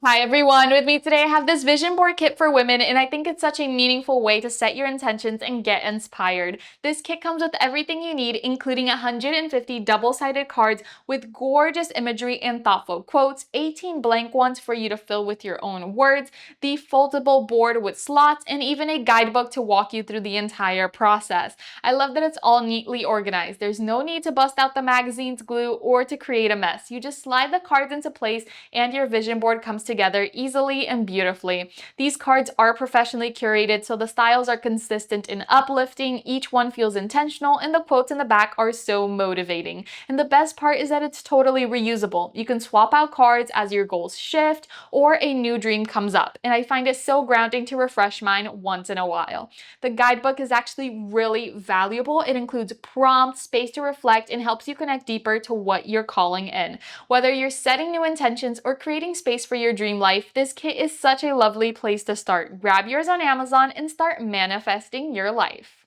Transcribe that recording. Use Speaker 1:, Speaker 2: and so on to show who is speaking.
Speaker 1: Hi everyone, with me today I have this vision board kit for women, and I think it's such a meaningful way to set your intentions and get inspired. This kit comes with everything you need, including 150 double-sided cards with gorgeous imagery and thoughtful quotes, 18 blank ones for you to fill with your own words, the foldable board with slots, and even a guidebook to walk you through the entire process. I love that it's all neatly organized. There's no need to bust out the magazine's glue or to create a mess. You just slide the cards into place and your vision board comes together easily and beautifully. These cards are professionally curated, so the styles are consistent and uplifting, each one feels intentional, and the quotes in the back are so motivating. And the best part is that it's totally reusable. You can swap out cards as your goals shift or a new dream comes up, and I find it so grounding to refresh mine once in a while. The guidebook is actually really valuable. It includes prompts, space to reflect, and helps you connect deeper to what you're calling in. Whether you're setting new intentions or creating space for your dream life, this kit is such a lovely place to start. Grab yours on Amazon and start manifesting your life.